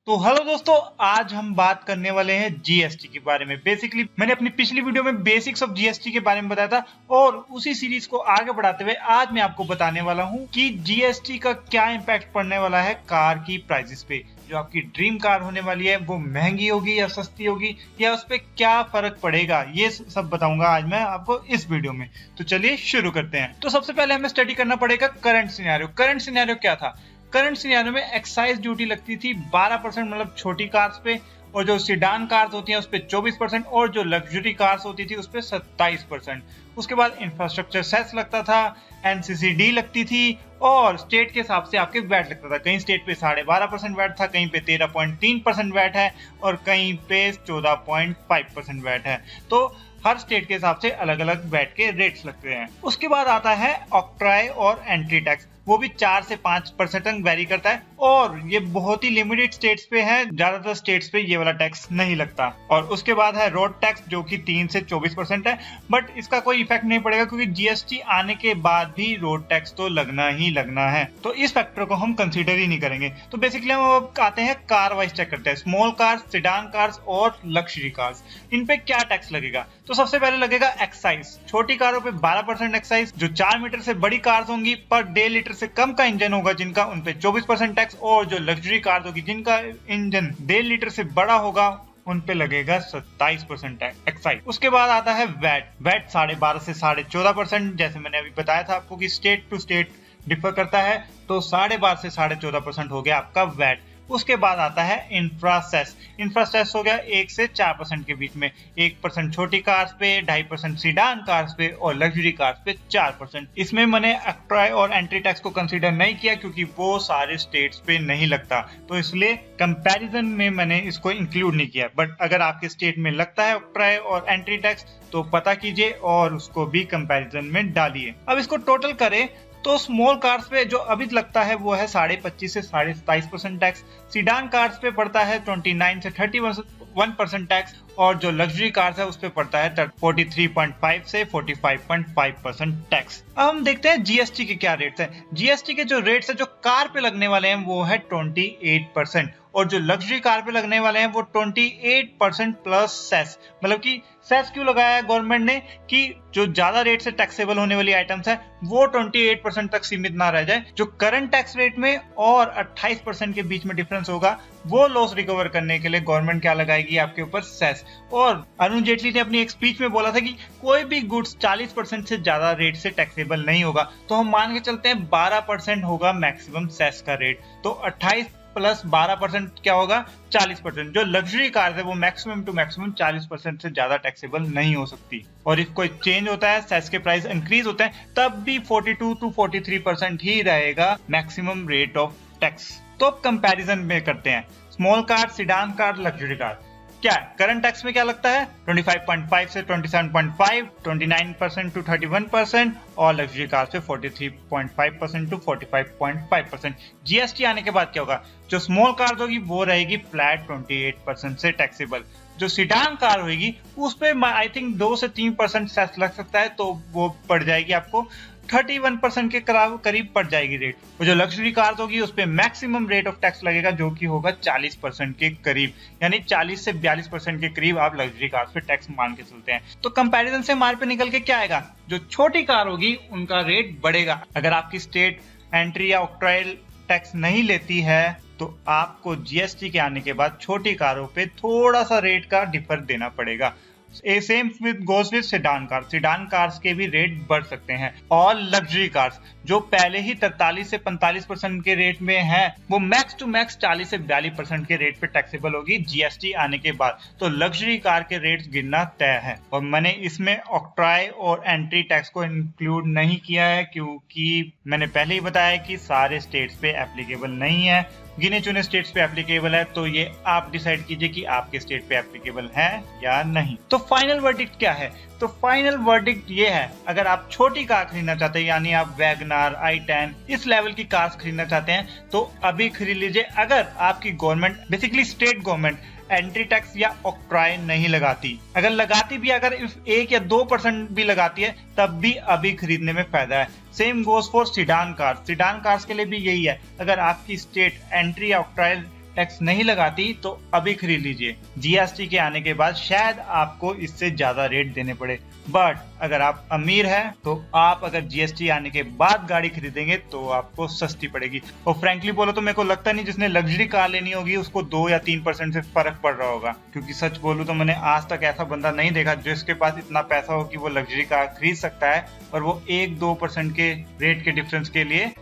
तो हेलो दोस्तों, आज हम बात करने वाले हैं जीएसटी के बारे में। बेसिकली मैंने अपनी पिछली वीडियो में बेसिक्स ऑफ जीएसटी के बारे में बताया था और उसी सीरीज को आगे बढ़ाते हुए आज मैं आपको बताने वाला हूं कि जीएसटी का क्या इम्पैक्ट पड़ने वाला है कार की प्राइसेस पे। जो आपकी ड्रीम कार होने वाली है वो महंगी होगी या सस्ती होगी या उस पर क्या फर्क पड़ेगा, ये सब बताऊंगा आज मैं आपको इस वीडियो में। तो चलिए शुरू करते हैं। तो सबसे पहले हमें स्टडी करना पड़ेगा करंट सिनेरियो। करंट सिनेरियो क्या था? करंट सिनेरियो में एक्साइज ड्यूटी लगती थी 12%, मतलब छोटी कार्स पे, और जो सीडान कार्स होती हैं उस पे 24% और जो लग्जरी कार्स होती थी उस पे 27%। उसके बाद इंफ्रास्ट्रक्चर सेस लगता था, एनसीसीडी लगती थी और स्टेट के हिसाब से आपके वैट लगता था। कहीं स्टेट पे 12.5% वैट था, कहीं पे 13.3% वैट है और कहीं पे 14.5% वैट है। तो हर स्टेट के हिसाब से अलग अलग वैट के रेट्स लगते हैं। उसके बाद आता है ऑक्ट्राई और एंट्री टैक्स, वो भी 4 से 5% तक वेरी करता है और ये बहुत ही लिमिटेड स्टेट्स पे है, ज्यादातर स्टेट्स पे ये वाला टैक्स नहीं लगता। और उसके बाद है रोड टैक्स जो कि 3 से 24% है, बट इसका कोई इफेक्ट नहीं पड़ेगा क्योंकि जीएसटी आने के बाद भी रोड टैक्स तो लगना ही लगना है, तो इस फैक्टर को हम कंसीडर ही नहीं करेंगे। तो बेसिकली हम अब आते हैं कार वाइज चेक करते हैं, स्मॉल कार्स, सेडान कार्स और लग्जरी कार्स, इन पे क्या टैक्स लगेगा। तो सबसे पहले लगेगा एक्साइज। छोटी कारों पे 12% एक्साइज, जो 4 मीटर से बड़ी कार्स होंगी पर 1.5 लीटर से कम का इंजन होगा जिनका, उन पे 24% टैक्स, और जो लग्जरी कार्स होगी जिनका इंजन 1.5 लीटर से बड़ा होगा उन पे लगेगा 27% एक्साइज। उसके बाद आता है वैट। वैट 12.5 से 14.5%, जैसे मैंने अभी बताया था आपको कि स्टेट टू स्टेट डिफर करता है, तो 12.5 से 14.5% हो गया आपका वैट। उसके बाद आता है इंफ्रासेस। इंफ्रासेस हो गया 1 से 4% के बीच में, 1% छोटी कार्स पे, 2.5% सीडान कार्स पे और लग्जरी कार्स पे 4%। इसमें मैंने ऑक्ट्रॉय और एंट्री टैक्स को कंसीडर नहीं किया क्योंकि वो सारे स्टेट्स पे नहीं लगता, तो इसलिए कंपैरिजन में मैंने इसको इंक्लूड नहीं किया। बट अगर आपके स्टेट में लगता है ऑक्ट्रॉय और एंट्री टैक्स तो पता कीजिए और उसको भी कंपैरिजन में डालिए। अब इसको टोटल करें तो स्मॉल कार्स पे जो अभी लगता है वो है 25.5 से 27% टैक्स, सीडान कार्स पे पड़ता है 29 से 31% टैक्स और जो लग्जरी कार्स है उस पे पड़ता है 43.5 से 45.5% टैक्स। अब हम देखते हैं जीएसटी के क्या रेट्स हैं। जीएसटी के जो रेट्स है जो कार पे लगने वाले हैं वो है 28% और जो लग्जरी कार पे लगने वाले हैं वो 28% प्लस सेस। मतलब कि सेस क्यों लगाया है गवर्नमेंट ने कि जो ज्यादा रेट से टैक्सेबल होने वाली आइटम्स है वो 28% तक सीमित ना रह जाए। जो करंट टैक्स रेट में और 28% के बीच में डिफरेंस होगा वो लॉस रिकवर करने के लिए गवर्नमेंट क्या लगाएगी आपके ऊपर, सेस। और अरुण जेटली ने अपनी एक स्पीच में बोला था कि कोई भी गुड्स 40% से ज्यादा रेट से टैक्सेबल नहीं होगा, तो हम मान के चलते हैं 12% होगा मैक्सिमम सेस का रेट, तो 28 प्लस 12% क्या होगा, 40%। जो लग्जरी कार है वो मैक्सिमम टू मैक्सिमम 40% से ज्यादा टैक्सेबल नहीं हो सकती। और इफ कोई चेंज होता है, सेस के प्राइस इंक्रीज होते हैं, तब भी 42 टू 43% ही रहेगा मैक्सिमम रेट ऑफ टैक्स। तो अब कंपैरिजन में करते हैं, small car, sedan car, luxury car. क्या है करंट टैक्स में क्या लगता है, 25.5 से 27.5, 29% टू 31% और लग्जरी कार से 43.5% टू 45.5%। जीएसटी आने के बाद क्या होगा, जो स्मॉल कार होगी वो रहेगी फ्लैट 28% से टैक्सेबल, जो सीडान कार होगी उस पे आई थिंक 2 से 3% सेस लग सकता है, तो वो पड़ जाएगी आपको 31% के करीब पड़ जाएगी रेट। और जो लग्जरी कार्स होगी उस पे मैक्सिमम रेट ऑफ टैक्स लगेगा जो कि होगा 40% के करीब, यानी 40 से 42% के करीब आप लग्जरी कार्स पे टैक्स मान के चलते हैं। तो कंपैरिजन से हमारे पे निकल के क्या आएगा, जो छोटी कार होगी उनका रेट बढ़ेगा। अगर आपकी स्टेट एंट्री या ऑक्ट्रायल टैक्स नहीं लेती है तो आपको जीएसटी के आने के बाद छोटी कारों पे थोड़ा सा रेट का डिफर देना पड़ेगा। Same goes with sedan cars. Sedan cars के भी रेट बढ़ सकते हैं और लग्जरी कार्स जो पहले ही 43 से 45% के रेट में है वो मैक्स टू मैक्स 40 से 42% के रेट पे टैक्सेबल होगी जीएसटी आने के बाद। तो लग्जरी कार के रेट्स गिरना तय है और मैंने इसमें ऑक्ट्राई और एंट्री टैक्स को इंक्लूड नहीं किया है क्योंकि मैंने पहले ही बताया कि सारे स्टेट्स पे एप्लीकेबल नहीं है, गिने चुने स्टेट्स पे एप्लीकेबल है, तो ये आप डिसाइड कीजिए कि आपके स्टेट पे एप्लीकेबल है या नहीं। तो फाइनल वर्डिक्ट क्या है, तो फाइनल वर्डिक्ट ये है, अगर आप छोटी कार खरीदना चाहते हैं यानी आप वैगनार, i10 इस लेवल की कार्स खरीदना चाहते हैं तो अभी खरीद लीजिए। अगर आपकी government, basically state government, entry tax या ऑक्ट्राई नहीं लगाती, अगर लगाती भी, अगर 1 या 2% भी लगाती है तब भी अभी खरीदने में फायदा है। Same goes for sedan cars. Sedan cars के लिए भी यही है, अगर आपकी स्टेट एंट्री या ऑक्ट्राई टैक्स नहीं लगाती तो अभी खरीद लीजिए। जीएसटी के आने के बाद शायद आपको इससे ज्यादा रेट देने पड़े, बट अगर आप अमीर हैं तो आप अगर जीएसटी आने के बाद गाड़ी खरीदेंगे तो आपको सस्ती पड़ेगी। और फ्रैंकली बोलो तो मेरे को लगता नहीं जिसने लग्जरी कार लेनी होगी उसको 2 या 3% से फर्क पड़ रहा होगा, क्योंकि सच बोलूं तो मैंने आज तक ऐसा बंदा नहीं देखा जिसके पास इतना पैसा हो कि वो लग्जरी कार खरीद सकता है और वो 1-2% के रेट के डिफरेंस के लिए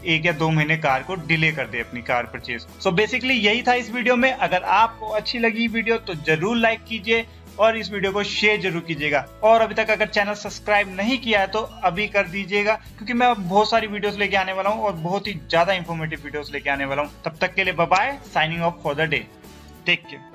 1 या 2 महीने कार को डिले कर दे अपनी कार परचेज। सो बेसिकली यही था इस वीडियो में। अगर आपको अच्छी लगी वीडियो तो जरूर लाइक कीजिए और इस वीडियो को शेयर जरूर कीजिएगा। और अभी तक अगर चैनल सब्सक्राइब नहीं किया है तो अभी कर दीजिएगा, क्योंकि मैं बहुत सारी वीडियोस लेके आने वाला हूँ और बहुत ही ज्यादा इंफॉर्मेटिव वीडियोस लेके आने वाला हूँ। तब तक के लिए bye bye, signing off for the day, take care.